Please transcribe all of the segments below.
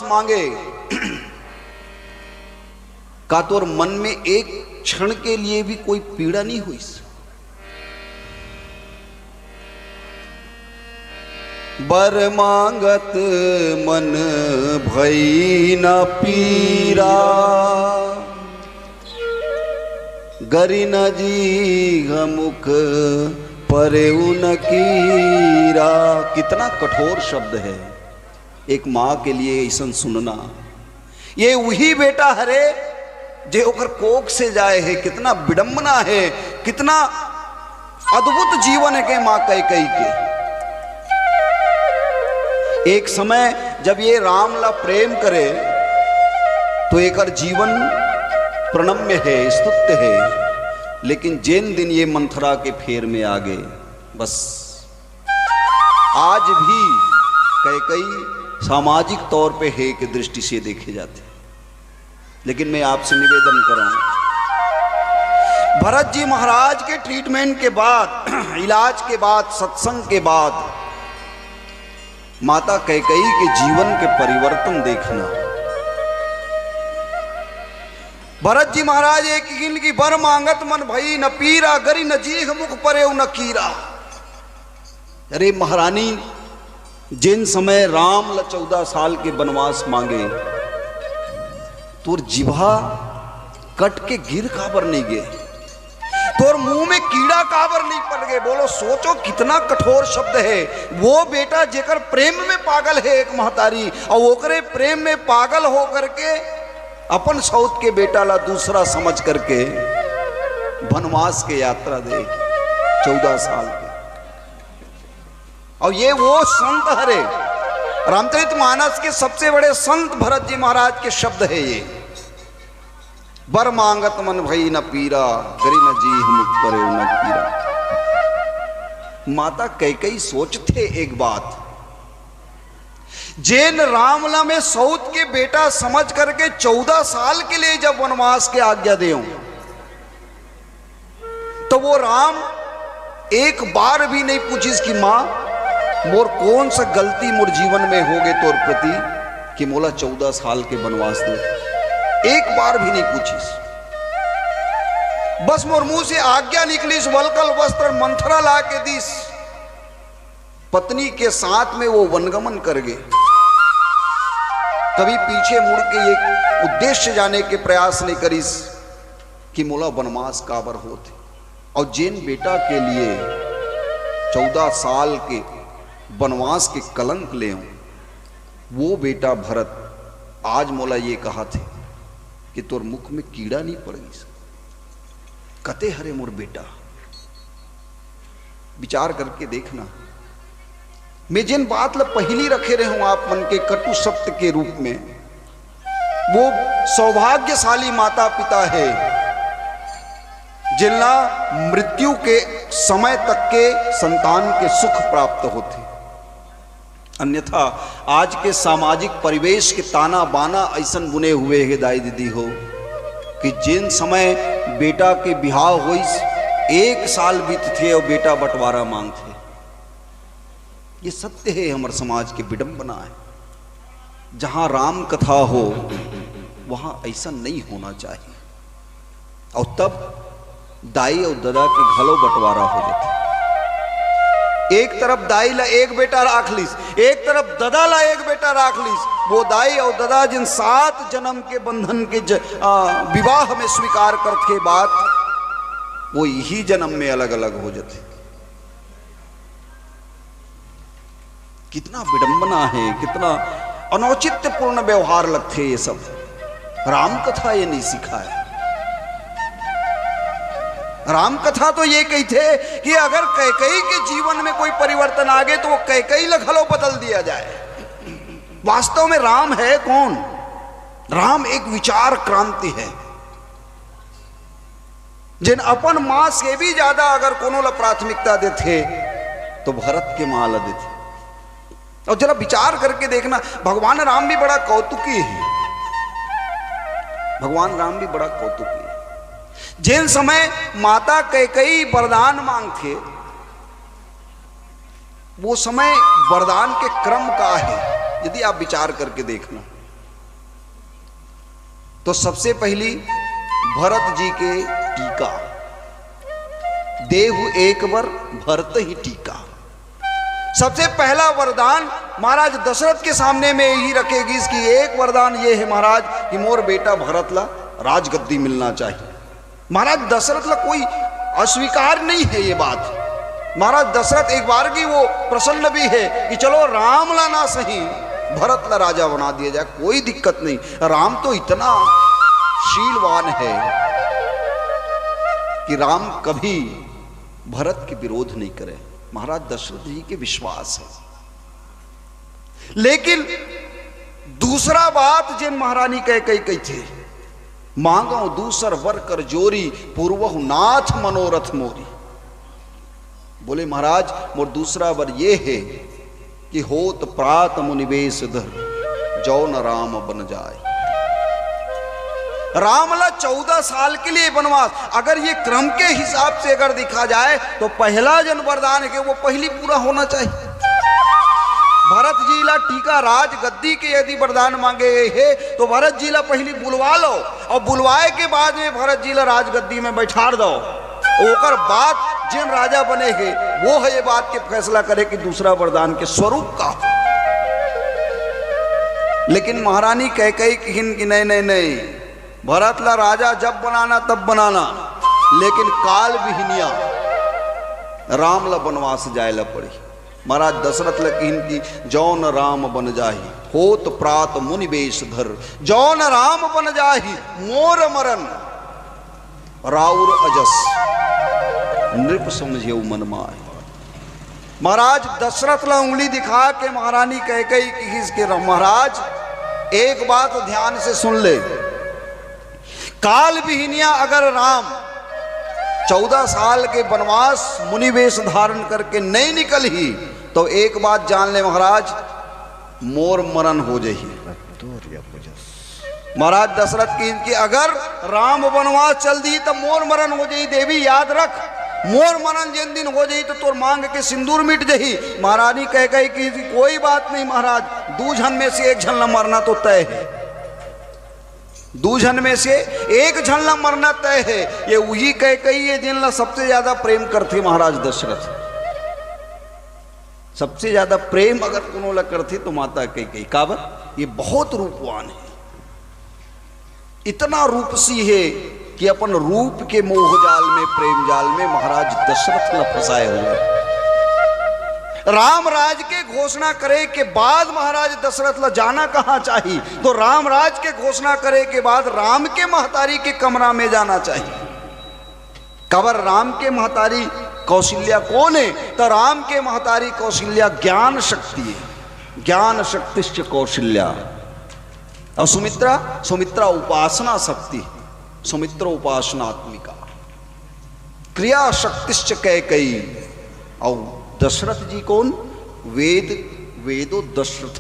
मांगे का तो और मन में एक क्षण के लिए भी कोई पीड़ा नहीं हुई। बर मांगत मन भई न पीरा, गरी न जी मुख परेउ न कीरा। कितना कठोर शब्द है एक मां के लिए ऐसा सुनना। ये वही बेटा हरे जे ओकर कोख से जाए है। कितना विडंबना है, कितना अद्भुत जीवन है के मां कैकेयी के। एक समय जब ये राम ला प्रेम करे तो एकर जीवन प्रणम्य है, स्तुत्य है। लेकिन जिन दिन ये मंथरा के फेर में आ गए, बस आज भी कैकेयी सामाजिक तौर पे है कि दृष्टि से देखे जाते। लेकिन मैं आपसे निवेदन कर रहा हूं, भरत जी महाराज के ट्रीटमेंट के बाद, इलाज के बाद, सत्संग के बाद माता कैकेयी के जीवन के परिवर्तन देखना। भरत जी महाराज एक गिन की बर मांगत मन भई न पीरा, गरी न जीह मुख परे न कीरा। अरे महारानी, जिन समय राम 14 साल के वनवास मांगे तोर जिभा कट के गिर काबर नहीं गए, तोर मुंह में कीड़ा काबर नहीं पड़ गए। बोलो, सोचो कितना कठोर शब्द है। वो बेटा जेकर प्रेम में पागल है एक महतारी, और ओकरे प्रेम में पागल हो करके अपन सौत के बेटा ला दूसरा समझ करके वनवास के यात्रा दे 14 साल के। और ये वो संत हरे, रामचरितमानस के सबसे बड़े संत भरत जी महाराज के शब्द है ये। बर मांगत मन भई न पीरा, गरी न जी मुख परे न कीरा। माता कैकेयी सोचते एक बात, जेन रामला में सौत के बेटा समझ करके 14 साल के लिए जब वनवास के आज्ञा दे, तो वो राम एक बार भी नहीं पूछिस कि मां मोर कौन सा गलती मोर जीवन में हो गए तोर प्रति कि मोला 14 साल के वनवास दे। एक बार भी नहीं पूछिस। बस मोर मुंह से आज्ञा निकलिस, वलकल वस्त्र मंथरा ला के दिस। पत्नी के साथ में वो वनगमन कर गए, कभी पीछे मुड़ के एक उद्देश्य जाने के प्रयास नहीं करिस कि मोला वनवास काबर होते। और जिन बेटा के लिए 14 साल के वनवास के कलंक ले, वो बेटा भरत आज मोला ये कहा थे कि तोर मुख में कीड़ा नहीं पड़ेगी। कते हरे मोर बेटा, विचार करके देखना। मैं जिन बात ला पहली रखे रहे हूं आप मन के कटु सत्य के रूप में, वो सौभाग्यशाली माता पिता है जिनला मृत्यु के समय तक के संतान के सुख प्राप्त होते। अन्यथा आज के सामाजिक परिवेश के ताना बाना ऐसा बुने हुए है दाई दीदी हो कि जिन समय बेटा के बिहाव हुई 1 साल बीत थे और बेटा बंटवारा मांगते। ये सत्य है, हमारे समाज के विडंबना है। जहां राम कथा हो वहां ऐसा नहीं होना चाहिए। और तब दाई और दादा के घलो बंटवारा हो जाते। एक तरफ दाई ला एक बेटा राख लीस, एक तरफ दादा ला एक बेटा राख लीस। वो दाई और दादा जिन 7 जन्म के बंधन के विवाह में स्वीकार करते बाद वो यही जन्म में अलग अलग हो जाते। कितना विडंबना है, कितना अनौचित्यपूर्ण व्यवहार लगते ये सब। राम कथा ये नहीं सिखाया। राम कथा तो ये कही थे कि अगर कैकेयी के जीवन में कोई परिवर्तन आ गए तो वो कैकेयी लखलो बदल दिया जाए। वास्तव में राम है कौन? राम एक विचार क्रांति है, जिन अपन मां से भी ज्यादा अगर कोनो ला प्राथमिकता देते तो भरत के मां ला देते। और जरा विचार करके देखना, भगवान राम भी बड़ा कौतुकी है। भगवान राम भी बड़ा कौतुकी है। जिन समय माता कैकेयी वरदान मांगते, वो समय वरदान के क्रम का है। यदि आप विचार करके देखना, तो सबसे पहली भरत जी के टीका, देहु एक वर भरत ही टीका। सबसे पहला वरदान महाराज दशरथ के सामने में यही रखेगी। इसकी एक वरदान ये है महाराज कि मोर बेटा भरत ला राजगद्दी मिलना चाहिए। महाराज दशरथ ला कोई अस्वीकार नहीं है ये बात। महाराज दशरथ एक बार की वो प्रसन्न भी है कि चलो राम ला ना सही भरत ला राजा बना दिया जाए, कोई दिक्कत नहीं। राम तो इतना शीलवान है कि राम कभी भरत के विरोध नहीं करे। महाराज दशरथ जी के विश्वास है। लेकिन दूसरा बात जिन महारानी कही थे, मांगो दूसर वर कर जोरी पूर्वहु नाथ मनोरथ मोरी। बोले महाराज मोर दूसरा वर ये है कि होत प्रात मुनिवेश धर जो न राम बन जाए। रामला 14 साल के लिए वनवास, अगर ये क्रम के हिसाब से अगर देखा जाए तो पहला जन वरदान है वो पहली पूरा होना चाहिए। भरत जी ला टीका राज गद्दी के यदि वरदान मांगे है तो भरत जी ला पहली बुलवा लो और बुलवाए के बाद में भरत जी ला राज गद्दी में बैठा दो। ओकर बाद जिन राजा बने है वो है ये बात के फैसला करे कि दूसरा वरदान के स्वरूप का। लेकिन महारानी कही कि नहीं, भरत ला राजा जब बनाना तब बनाना, लेकिन काल विहीनिया राम ला वनवास जाए ला पड़ी। महाराज दशरथ ला कहन की जौन राम बन जाही होत प्रात मुनि वेश धर, जौन राम बन जाही मोर मरन राउर अजस नृप समझे मन माय। महाराज दशरथ ला उंगली दिखा के महारानी कही कि महाराज एक बात ध्यान से सुन ले, काल विहीनिया अगर राम 14 साल के वनवास मुनिवेश धारण करके नहीं निकल ही तो एक बात जान ले महाराज मोर मरण हो जाही। महाराज दशरथ की अगर राम वनवास चल दी तो मोर मरण हो जाही। देवी याद रख, मोर मरण जिन दिन हो जाही तो तोर मांग के सिंदूर मिट जाही। महारानी कही कि कोई बात नहीं महाराज, 2 जन में से 1 जन न मरना तो तय है। 2 जन में से 1 जन ला मरना तय है। ये वही कही है जिन ला सबसे ज्यादा प्रेम करते महाराज दशरथ। सबसे ज्यादा प्रेम अगर कोनो ला करते तो माता कही काबर, ये बहुत रूपवान है, इतना रूपसी है कि अपन रूप के मोह जाल में प्रेम जाल में महाराज दशरथ ला फंसाए हुए। राम राज के घोषणा करे के बाद महाराज दशरथ ला जाना कहाँ चाहिए, तो राम राज के घोषणा करे के बाद राम के महतारी के कमरा में जाना चाहिए। कबर राम के महतारी कौशल्या कौन है, तो राम के महतारी कौशल्या ज्ञान शक्ति है, ज्ञान शक्तिश्च कौशल्या। और सुमित्रा उपासना शक्ति, सुमित्रा उपासनात्मिका, क्रिया शक्तिश्च कैकेयी। और दशरथ जी कौन, वेदो दशरथ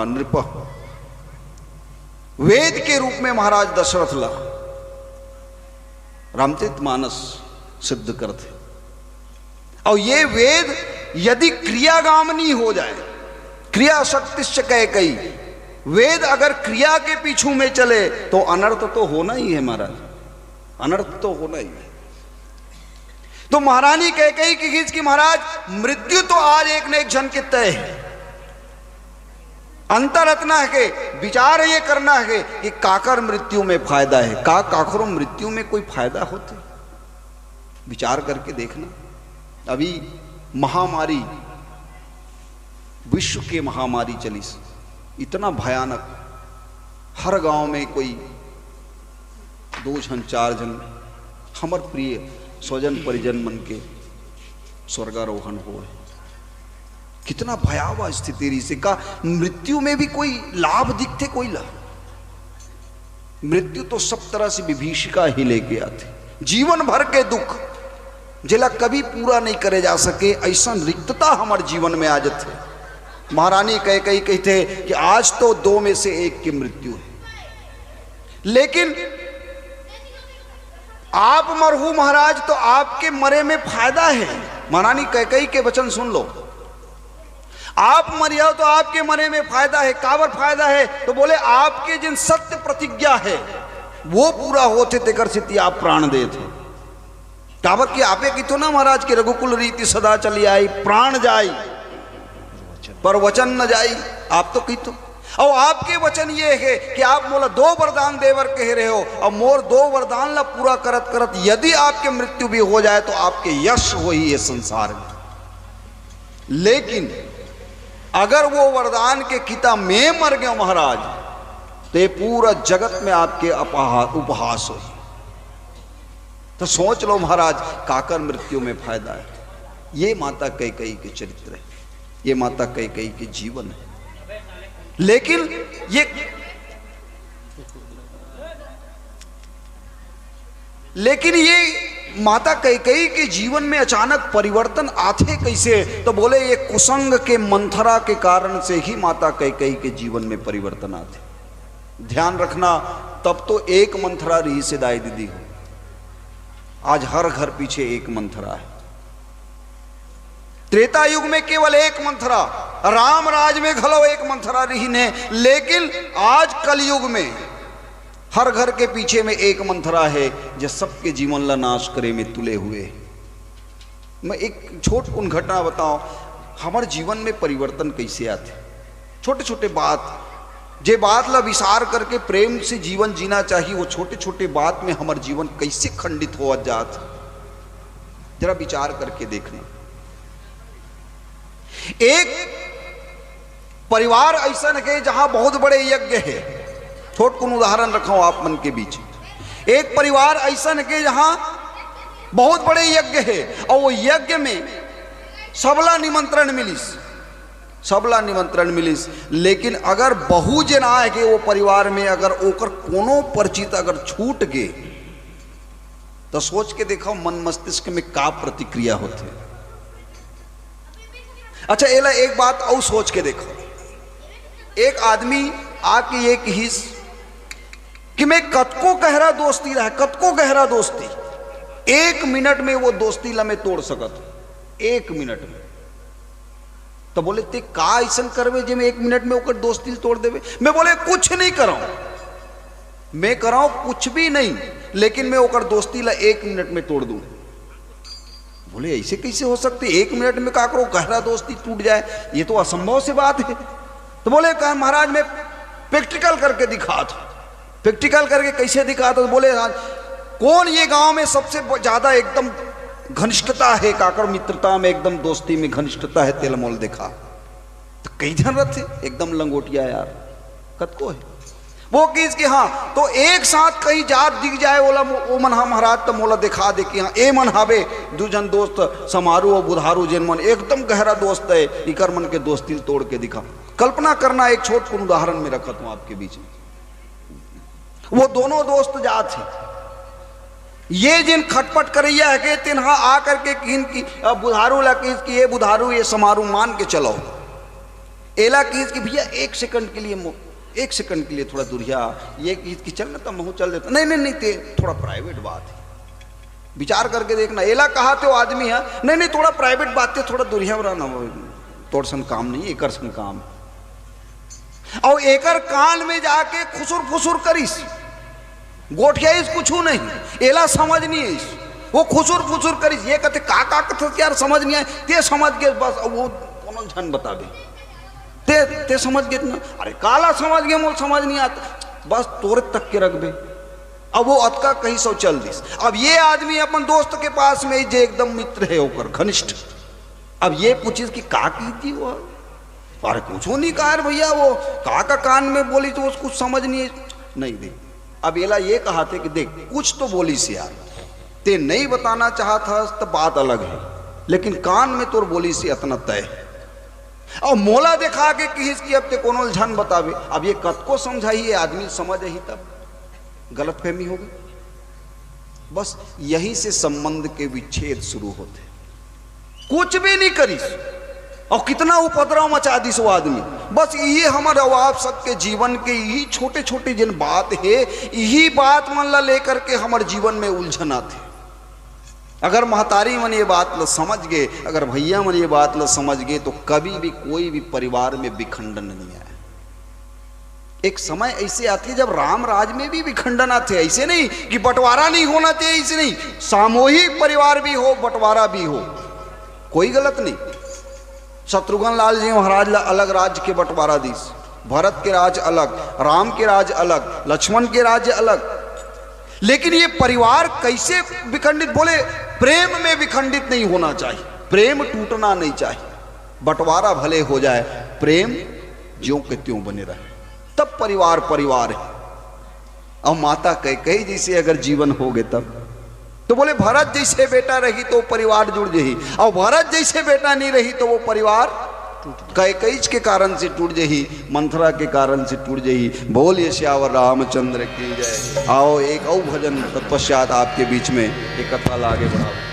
नृप, वेद के रूप में महाराज दशरथ ला रामचरितमानस सिद्ध करते। और ये वेद यदि क्रियागामनी हो जाए, क्रिया शक्तिश्च कैकेयी, वेद अगर क्रिया के पीछू में चले तो अनर्थ तो होना ही है महाराज, अनर्थ तो होना ही है। तो महारानी कही कि खींच की महाराज मृत्यु तो आज एक न एक जन के तय है। अंतर इतना है कि विचार ये करना है कि काकर मृत्यु में फायदा है, काकरों मृत्यु में कोई फायदा होते, विचार करके देखना। अभी महामारी, विश्व के महामारी चली, इतना भयानक, हर गांव में कोई 2 जन 4 जन हमर प्रिय स्वजन परिजन मन के स्वर्गारोहण हो। कितना भयावह स्थिति रही से का, मृत्यु में भी कोई लाभ दिखते, कोई लाभ, मृत्यु तो सब तरह से विभीषिका ही लेके आते, जीवन भर के दुख जिला कभी पूरा नहीं करे जा सके, ऐसा रिक्तता हमारे जीवन में आ जाते। महारानी कहते कि आज तो 2 में से 1 की मृत्यु है, लेकिन आप मरहू महाराज तो आपके मरे में फायदा है। महारानी कैकेयी के वचन सुन लो, आप मर जाओ तो आपके मरे में फायदा है। काबर फायदा है, तो बोले आपके जिन सत्य प्रतिज्ञा है वो पूरा होते तेकर सिद्धि आप प्राण दे थे। काबर की आपे की तो ना महाराज की रघुकुल रीति सदा चली आई, प्राण जाई पर वचन न जाई। आप तो की तो और आपके वचन ये है कि आप मोला 2 वरदान देवर कह रहे हो, और मोर 2 वरदान ला पूरा करत करत यदि आपके मृत्यु भी हो जाए तो आपके यश हो ही ये संसार में। लेकिन अगर वो वरदान के किता में मर गए महाराज तो ये पूरा जगत में आपके उपहास हो। तो सोच लो महाराज काकर मृत्यु में फायदा है। ये माता कैकेयी के चरित्र है, ये माता कैकेयी के जीवन है। लेकिन ये माता कैकेयी के जीवन में अचानक परिवर्तन आते कैसे? तो बोले ये कुसंग के मंथरा के कारण से ही माता कैकेयी के जीवन में परिवर्तन आते। ध्यान रखना, तब तो एक मंथरा रही से दाई दीदी हो, आज हर घर पीछे एक मंथरा है। त्रेता युग में केवल एक मंथरा, राम राज में घलो एक मंथरा रही ने, लेकिन आज कलयुग में हर घर के पीछे में एक मंथरा है जो सबके जीवन ला नाश करे में तुले हुए। मैं एक छोट उन घटना बताऊं, हमारे जीवन में परिवर्तन कैसे आते। छोटे छोटे बात जे बात ला विचार करके प्रेम से जीवन जीना चाहिए, वो छोटे छोटे बात में हमारा जीवन कैसे खंडित हो जात, जरा विचार करके देखना। एक परिवार ऐसा है जहां बहुत बड़े यज्ञ है, छोट कुन उदाहरण रखा आप मन के बीच। एक परिवार ऐसा है जहां बहुत बड़े यज्ञ है, और वो यज्ञ में सबला निमंत्रण मिलिस, लेकिन अगर बहु जन आए के वो परिवार में अगर ओकर कोनो परिचित अगर छूट गए तो सोच के देखो मन मस्तिष्क में का प्रतिक्रिया होते। अच्छा एला एक बात और सोच के देखो, एक आदमी आके ये कहिस कि मैं कतको गहरा दोस्ती रहा, कतको गहरा दोस्ती, 1 मिनट में वो दोस्ती ला मैं तोड़ सकत, 1 मिनट में। तो बोले ते का ऐसा करवे जे मैं 1 मिनट में ओकर दोस्ती तोड़ देवे? मैं बोले कुछ नहीं कराऊं, मैं कराऊं कुछ भी नहीं, लेकिन मैं ओकर दोस्ती ला 1 मिनट में तोड़ दूं। बोले ऐसे कैसे हो सकते, 1 मिनट में का करो गहरा दोस्ती टूट जाए, ये तो असंभव से बात है। तो बोले कहा महाराज मैं प्रैक्टिकल करके दिखा था। प्रैक्टिकल करके कैसे दिखा था? तो बोले कौन ये गांव में सबसे ज्यादा एकदम घनिष्ठता है, काकर मित्रता में एकदम दोस्ती में घनिष्ठता है, तेलमोल देखा। तो कई जन रहते एकदम लंगोटिया यार कतको है वो किस के। हाँ तो एक साथ कहीं जात दिख जाए बोला वो मन महाराज तो मोला दिखा दे कि हाँ ए मन हावे 2 जन दोस्त समारू और बुधारू जिन मन एकदम गहरा दोस्त है, इकर मन के दोस्ती तोड़ के दिखा। कल्पना करना, एक छोट कुन उदाहरण में रखा हूं आपके बीच में। वो दोनों दोस्त जात है, ये जिन खटपट करैया है कि तिन्हा आकर के किन की बुधारू ला कि ये बुधारू ये समारू मान के चलो, एला की भैया 1 सेकंड के लिए थोड़ा दुरिया ये की चल ना तो महू चल देता। नहीं ते थोड़ा प्राइवेट बात है, विचार करके देखना। एला कहा तो आदमी है, नहीं थोड़ा प्राइवेट बात है, थोड़ा दुरिया ना तोड़ सन काम नहीं, एकर सन काम। और एकर कान में जाके खुसुर फुसुर करिस, गोठिया कुछ नहीं, एला समझ नहीं है, वो खुसुर फुसुर करिस। ये कहते का यार समझ नहीं आए, ते समझ गए बस, वो कोनो झन बतावे ते समझ गए ना, अरे काला समझ गए मोल समझ नहीं आता, बस तोरे तक के रखबे। अब वो अतका कहीं सौ चल दिस। अब ये आदमी अपन दोस्त के पास में जे एकदम मित्र है होकर घनिष्ठ, अब ये पूछिस कि का की वो, अरे कुछ नहीं कहा भैया, वो का कान में बोली तो उसको समझ नहीं दे। अब एला ये कहा थे कि देख कुछ तो बोली से यार, ते नहीं बताना चाहता तो बात अलग है, लेकिन कान में तोर बोली से इतना तय है। और मोला दिखा के किस की अब ते कोनो झन बतावे। अब ये कत को समझाइए, आदमी समझ ही तब गलतफहमी होगी। बस यहीं से संबंध के विच्छेद शुरू होते, कुछ भी नहीं करिस और कितना उपद्रव मचा दिस वो आदमी। बस ये हमारा आप सबके जीवन के यही छोटे छोटे जिन बात है, यही बात मन ला लेकर के हमारे जीवन में उलझन आते। अगर महतारी मन ये बात ला समझ गए, अगर भैया मन ये बात ला समझ गए, तो कभी भी कोई भी परिवार में विखंडन नहीं आए। एक समय ऐसे आती है जब राम राज में भी विखंडना थे, ऐसे नहीं कि बंटवारा नहीं होना चाहिए, ऐसे नहीं, सामूहिक परिवार भी हो, बंटवारा भी हो, कोई गलत नहीं। शत्रुघ्न लाल जी महाराज अलग राज्य के बंटवारा दीस, भरत के राज अलग, राम के राज अलग, लक्ष्मण के राज्य अलग, लेकिन ये परिवार कैसे विखंडित, बोले प्रेम में विखंडित नहीं होना चाहिए, प्रेम टूटना नहीं चाहिए, बंटवारा भले हो जाए, प्रेम ज्यों के त्यों बने रहे, तब परिवार परिवार है। और माता कैकेयी जैसे अगर जीवन हो गए तब तो बोले भरत जैसे बेटा रही तो परिवार जुड़ जही, और भरत जैसे बेटा नहीं रही तो वो परिवार कैकेयी के कारण से टूट जही, मंथरा के कारण से टूट जही। बोलिए श्यावर रामचंद्र की जय। आओ एक और भजन तत्पश्चात आपके बीच में एक कथा आगे बढ़ाओ।